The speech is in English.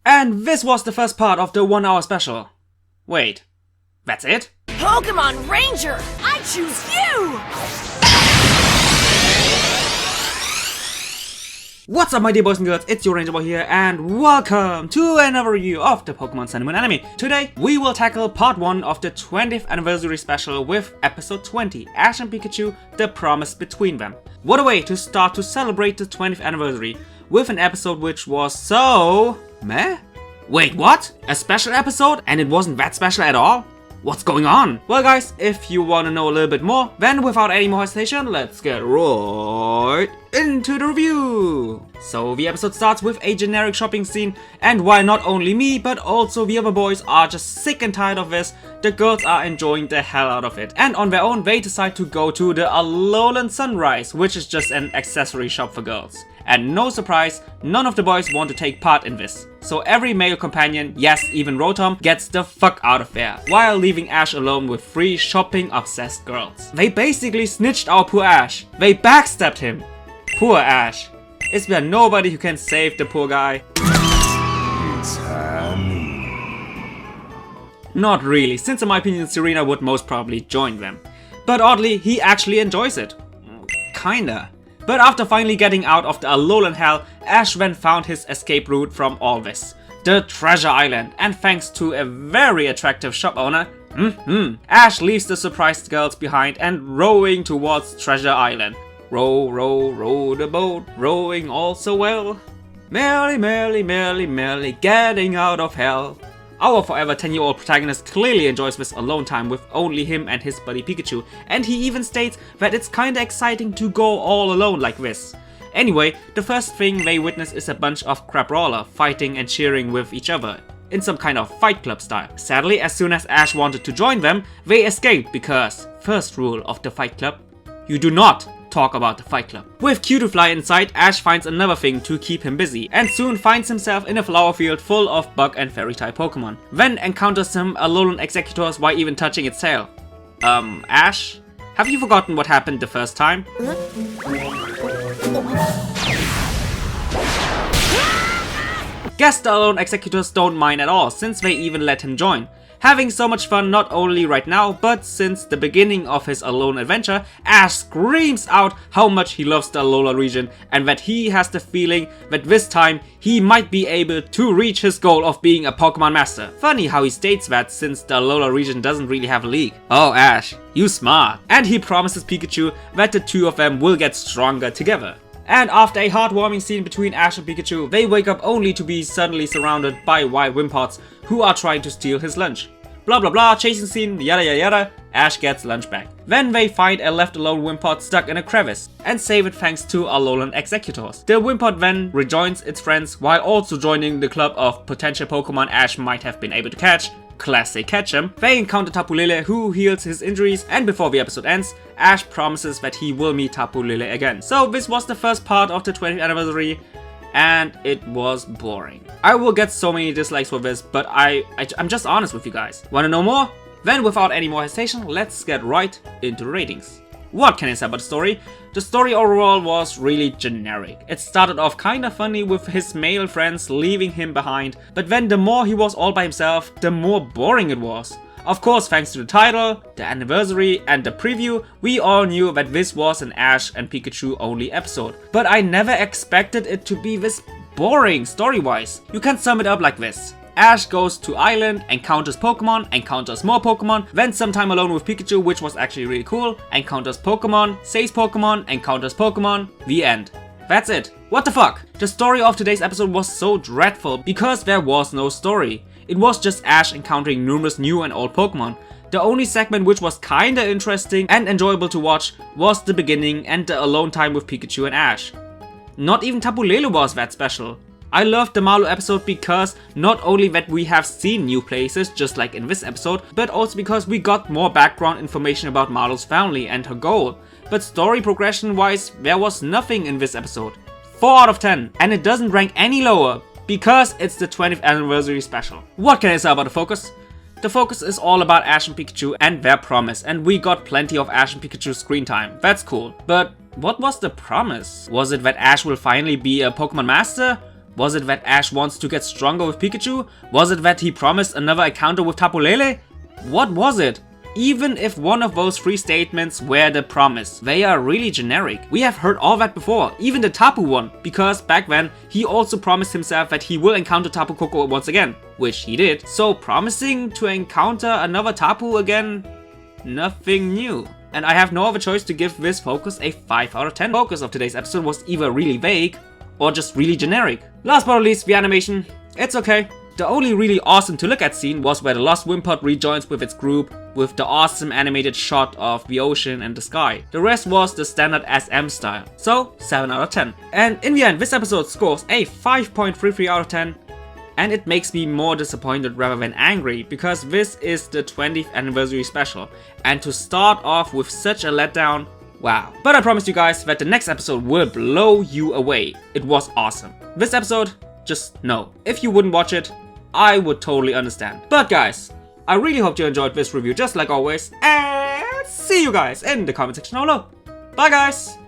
And this was the first part of the 1 hour special. Wait, that's it? Pokemon Ranger, I choose you! What's up my dear boys and girls, it's your Ranger Boy here and welcome to another review of the Pokemon Sun and Moon anime. Today we will tackle part 1 of the 20th anniversary special with episode 20, Ash and Pikachu, The Promise Between Them. What a way to start to celebrate the 20th anniversary with an episode which was so... meh? Wait, what? A special episode and it wasn't that special at all? What's going on? Well guys, if you want to know a little bit more, then without any more hesitation, let's get right into the review! So the episode starts with a generic shopping scene, and while not only me but also the other boys are just sick and tired of this, the girls are enjoying the hell out of it. And on their own they decide to go to the Alolan Sunrise, which is just an accessory shop for girls. And no surprise, none of the boys want to take part in this. So every male companion, yes even Rotom, gets the fuck out of there, while leaving Ash alone with 3 shopping obsessed girls. They basically snitched our poor Ash. They backstabbed him. Poor Ash. Is there nobody who can save the poor guy? Not really, since in my opinion Serena would most probably join them. But oddly, he actually enjoys it. Kinda. But after finally getting out of the Alolan Hell, Ash then found his escape route from all this. The Treasure Island, and thanks to a very attractive shop owner, Ash leaves the surprised girls behind and rowing towards Treasure Island. Row, row, row the boat, rowing all so well. Merrily, merrily, merrily, merrily, getting out of hell. Our forever 10-year-old protagonist clearly enjoys this alone time with only him and his buddy Pikachu, and he even states that it's kinda exciting to go all alone like this. Anyway, the first thing they witness is a bunch of crap-brawler fighting and cheering with each other, in some kind of fight club style. Sadly, as soon as Ash wanted to join them, they escaped because, first rule of the fight club, you do not talk about the fight club. With Cutiefly in sight, Ash finds another thing to keep him busy, and soon finds himself in a flower field full of bug and fairy type Pokemon. Then encounters some Alolan Executors while even touching its tail. Ash? Have you forgotten what happened the first time? Guess the Alolan Executors don't mind at all, since they even let him join. Having so much fun not only right now, but since the beginning of his Alolan adventure, Ash screams out how much he loves the Alola region and that he has the feeling that this time he might be able to reach his goal of being a Pokemon Master. Funny how he states that since the Alola region doesn't really have a league. Oh Ash, you smart. And he promises Pikachu that the two of them will get stronger together. And after a heartwarming scene between Ash and Pikachu, they wake up only to be suddenly surrounded by wild Wimpards who are trying to steal his lunch. Blah blah blah, chasing scene, yada yada yada, Ash gets lunch back. Then they find a left alone Wimpod stuck in a crevice, and save it thanks to Alolan Executors. The Wimpod then rejoins its friends while also joining the club of potential Pokemon Ash might have been able to catch. Classic Ketchum. They encounter Tapu Lele, who heals his injuries, and before the episode ends, Ash promises that he will meet Tapu Lele again. So this was the first part of the 20th anniversary, and it was boring. I will get so many dislikes for this, but I'm just honest with you guys. Wanna know more? Then without any more hesitation, let's get right into the ratings. What can I say about the story? The story overall was really generic. It started off kinda funny with his male friends leaving him behind, but then the more he was all by himself, the more boring it was. Of course, thanks to the title, the anniversary and the preview, we all knew that this was an Ash and Pikachu only episode. But I never expected it to be this boring story-wise. You can sum it up like this. Ash goes to island, encounters Pokemon, encounters more Pokemon, then some time alone with Pikachu, which was actually really cool, encounters Pokemon, saves Pokemon, encounters Pokemon, the end. That's it. What the fuck? The story of today's episode was so dreadful because there was no story. It was just Ash encountering numerous new and old Pokemon. The only segment which was kinda interesting and enjoyable to watch was the beginning and the alone time with Pikachu and Ash. Not even Tapu Lele was that special. I loved the Marlo episode because not only that we have seen new places just like in this episode, but also because we got more background information about Marlo's family and her goal. But story progression wise, there was nothing in this episode. 4 out of 10, and it doesn't rank any lower because it's the 20th anniversary special. What can I say about the focus? The focus is all about Ash and Pikachu and their promise, and we got plenty of Ash and Pikachu screen time. That's cool. But what was the promise? Was it that Ash will finally be a Pokemon Master? Was it that Ash wants to get stronger with Pikachu? Was it that he promised another encounter with Tapu Lele? What was it? Even if one of those 3 statements were the promise, they are really generic. We have heard all that before, even the Tapu one, because back then he also promised himself that he will encounter Tapu Koko once again, which he did. So promising to encounter another Tapu again, nothing new. And I have no other choice to give this focus a 5 out of 10. Focus of today's episode was either really vague or just really generic. Last but not least, the animation. It's okay. The only really awesome to look at scene was where the Lost Wimpod rejoins with its group with the awesome animated shot of the ocean and the sky. The rest was the standard SM style. So 7 out of 10. And in the end, this episode scores a 5.33 out of 10. And it makes me more disappointed rather than angry, because this is the 20th anniversary special. And to start off with such a letdown, wow. But I promise you guys that the next episode will blow you away. It was awesome. This episode, just no. If you wouldn't watch it, I would totally understand. But guys, I really hope you enjoyed this review just like always, and see you guys in the comment section down below. Bye guys!